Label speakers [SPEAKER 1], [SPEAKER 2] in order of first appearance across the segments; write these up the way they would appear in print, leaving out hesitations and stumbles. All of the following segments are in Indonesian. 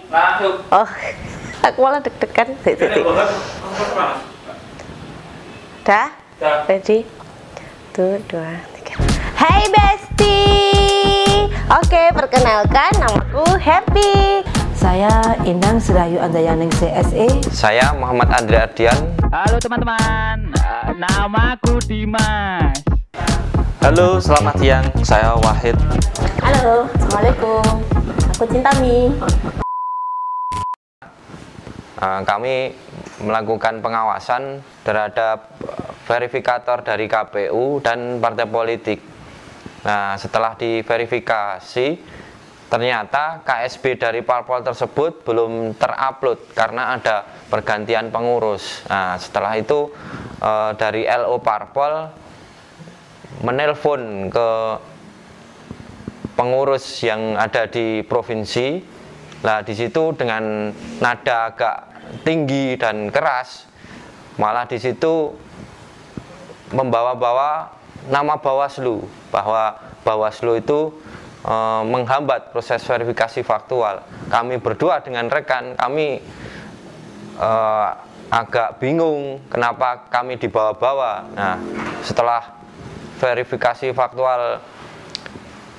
[SPEAKER 1] Masuk.
[SPEAKER 2] Oh, aku malah deg-degan. Dah? Ready? 1, 2, 3. Hai Besti. Oke, perkenalkan namaku Happy.
[SPEAKER 3] Saya Inang Serayu Andayaning CSE.
[SPEAKER 4] Saya Muhammad Andri Ardian.
[SPEAKER 1] Halo teman-teman, namaku Dimas.
[SPEAKER 4] Halo, selamat siang. Saya Wahid.
[SPEAKER 2] Halo, Assalamualaikum. Aku Cintami.
[SPEAKER 4] Kami melakukan pengawasan terhadap verifikator dari KPU dan partai politik. Nah, setelah diverifikasi, ternyata KSB dari parpol tersebut belum terupload karena ada pergantian pengurus. Nah, setelah itu dari LO parpol menelpon ke pengurus yang ada di provinsi. Nah, di situ dengan nada agak tinggi dan keras, malah di situ membawa-bawa nama Bawaslu, bahwa Bawaslu itu menghambat proses verifikasi faktual. Kami berdua dengan rekan kami agak bingung kenapa kami dibawa-bawa. Nah, setelah verifikasi faktual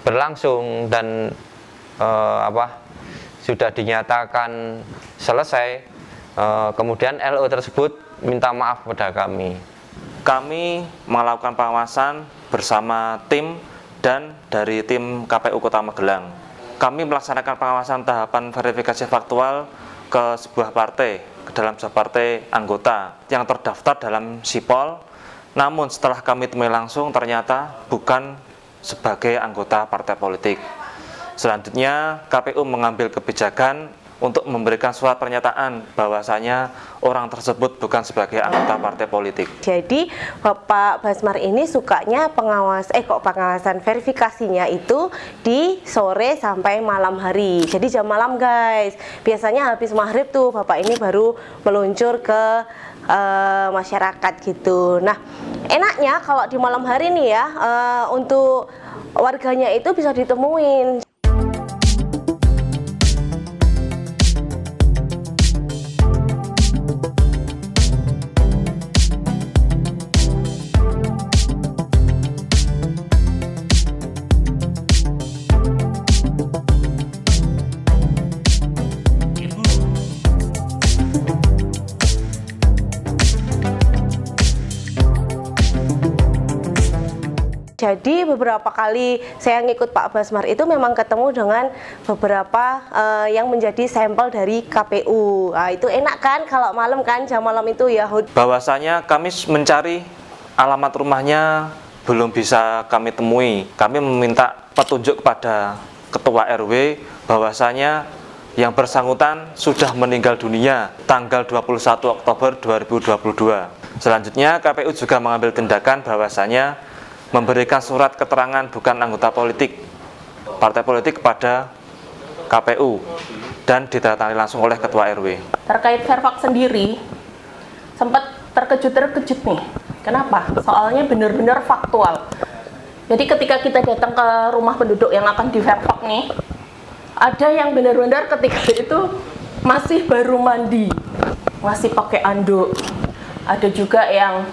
[SPEAKER 4] berlangsung dan sudah dinyatakan selesai, kemudian LO tersebut minta maaf kepada kami.
[SPEAKER 5] Kami melakukan pengawasan bersama tim dan dari tim KPU Kota Magelang. Kami melaksanakan pengawasan tahapan verifikasi faktual ke sebuah partai, ke dalam sebuah partai anggota yang terdaftar dalam Sipol. Namun setelah kami temui langsung ternyata bukan sebagai anggota partai politik. Selanjutnya KPU mengambil kebijakan untuk memberikan surat pernyataan bahwasanya orang tersebut bukan sebagai anggota partai politik.
[SPEAKER 2] Jadi Bapak Basmar ini sukanya pengawasan verifikasinya itu di sore sampai malam hari. Jadi jam malam guys. Biasanya habis maghrib tuh Bapak ini baru meluncur ke masyarakat gitu. Nah, enaknya kalau di malam hari nih ya, untuk warganya itu bisa ditemuin. Jadi beberapa kali saya ngikut Pak Basmar itu memang ketemu dengan beberapa yang menjadi sampel dari KPU. Nah, itu enak kan kalau malam kan, jam malam itu ya.
[SPEAKER 5] Bahwasanya kami mencari alamat rumahnya belum bisa kami temui. Kami meminta petunjuk kepada Ketua RW bahwasanya yang bersangkutan sudah meninggal dunia tanggal 21 Oktober 2022. Selanjutnya KPU juga mengambil tindakan bahwasanya memberikan surat keterangan bukan anggota politik partai politik kepada KPU dan ditandatangani langsung oleh Ketua RW.
[SPEAKER 6] Terkait Verfak sendiri sempat terkejut nih. Kenapa? Soalnya benar-benar faktual. Jadi ketika kita datang ke rumah penduduk yang akan di Verfak nih, ada yang benar-benar ketika itu masih baru mandi, masih pakai anduk. Ada juga yang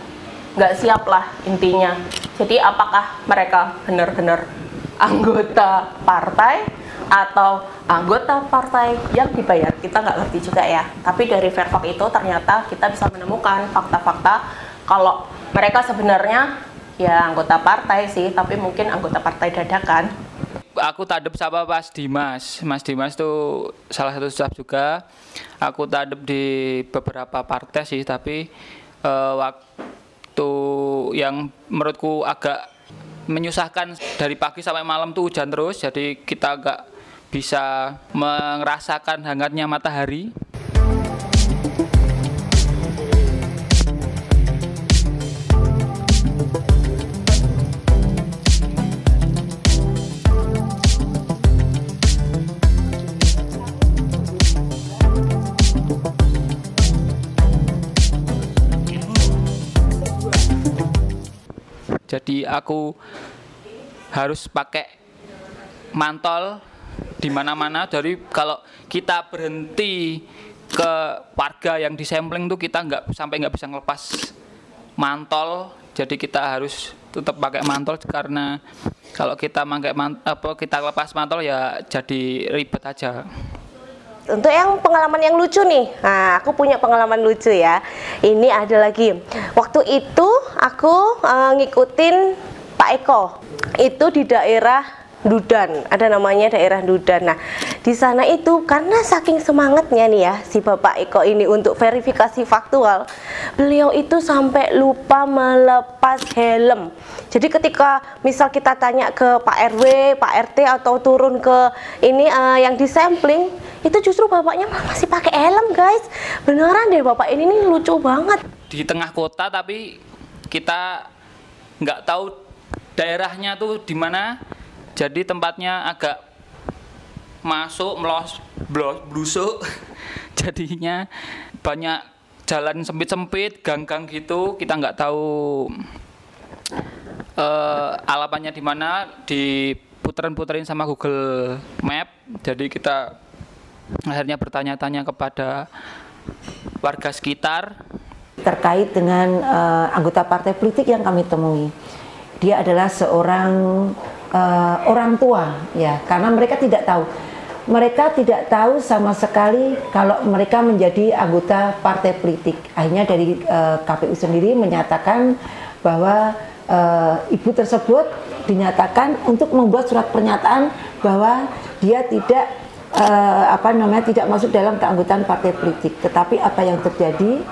[SPEAKER 6] nggak siap lah intinya. Jadi apakah mereka benar-benar anggota partai atau anggota partai yang dibayar? Kita nggak ngerti juga ya. Tapi dari Verfak itu ternyata kita bisa menemukan fakta-fakta kalau mereka sebenarnya ya anggota partai sih, tapi mungkin anggota partai dadakan.
[SPEAKER 1] Aku tadep sama Mas Dimas. Mas Dimas tuh salah satu staff juga. Aku tadep di beberapa partai sih, tapi waktu yang menurutku agak menyusahkan dari pagi sampai malam tuh hujan terus, jadi kita agak bisa merasakan hangatnya matahari. Jadi aku harus pakai mantol di mana-mana. Dari kalau kita berhenti ke warga yang disampling tuh kita nggak bisa ngelepas mantol. Jadi kita harus tetap pakai mantol karena kalau kita kita lepas mantol ya jadi ribet aja.
[SPEAKER 2] Untuk yang pengalaman yang lucu nih, nah aku punya pengalaman lucu ya. Ini ada lagi. Waktu itu aku ngikutin Pak Eko. Itu di daerah Dudan, ada namanya daerah Dudan. Nah, di sana itu karena saking semangatnya nih ya si Bapak Eko ini untuk verifikasi faktual, beliau itu sampai lupa melepas helm. Jadi ketika misal kita tanya ke Pak RW, Pak RT atau turun ke ini yang disampling, itu justru bapaknya masih pakai helm, guys. Beneran deh, bapak ini nih lucu banget.
[SPEAKER 1] Di tengah kota tapi kita nggak tahu daerahnya tuh di mana. Jadi tempatnya agak masuk blusuk. Jadinya banyak jalan sempit-sempit, gang-gang gitu. Kita nggak tahu alamannya di mana. Diputerin-puterin sama Google Map. Jadi kita akhirnya bertanya-tanya kepada warga sekitar
[SPEAKER 3] terkait dengan anggota partai politik yang kami temui. Dia adalah seorang orang tua, ya, karena mereka tidak tahu sama sekali kalau mereka menjadi anggota partai politik. Akhirnya dari KPU sendiri menyatakan bahwa ibu tersebut dinyatakan untuk membuat surat pernyataan bahwa dia tidak tidak masuk dalam keanggotaan partai politik. Tetapi apa yang terjadi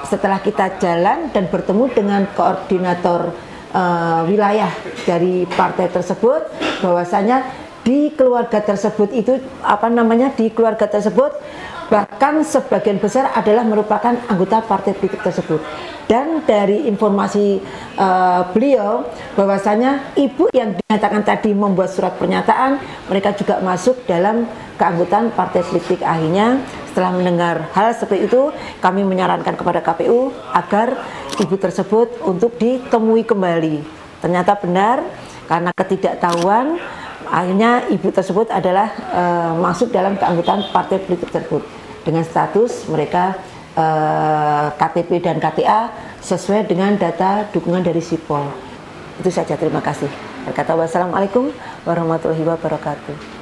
[SPEAKER 3] setelah kita jalan dan bertemu dengan koordinator wilayah dari partai tersebut, bahwasanya di keluarga tersebut bahkan sebagian besar adalah merupakan anggota partai politik tersebut. Dan dari informasi beliau bahwasanya ibu yang dinyatakan tadi membuat surat pernyataan, mereka juga masuk dalam keanggotaan partai politik. Akhirnya setelah mendengar hal seperti itu, kami menyarankan kepada KPU agar ibu tersebut untuk ditemui kembali. Ternyata benar, karena ketidaktahuan, akhirnya ibu tersebut adalah masuk dalam keanggotaan partai politik tersebut dengan status mereka KTP dan KTA sesuai dengan data dukungan dari Sipol. Itu saja, terima kasih. Wassalamualaikum warahmatullahi wabarakatuh.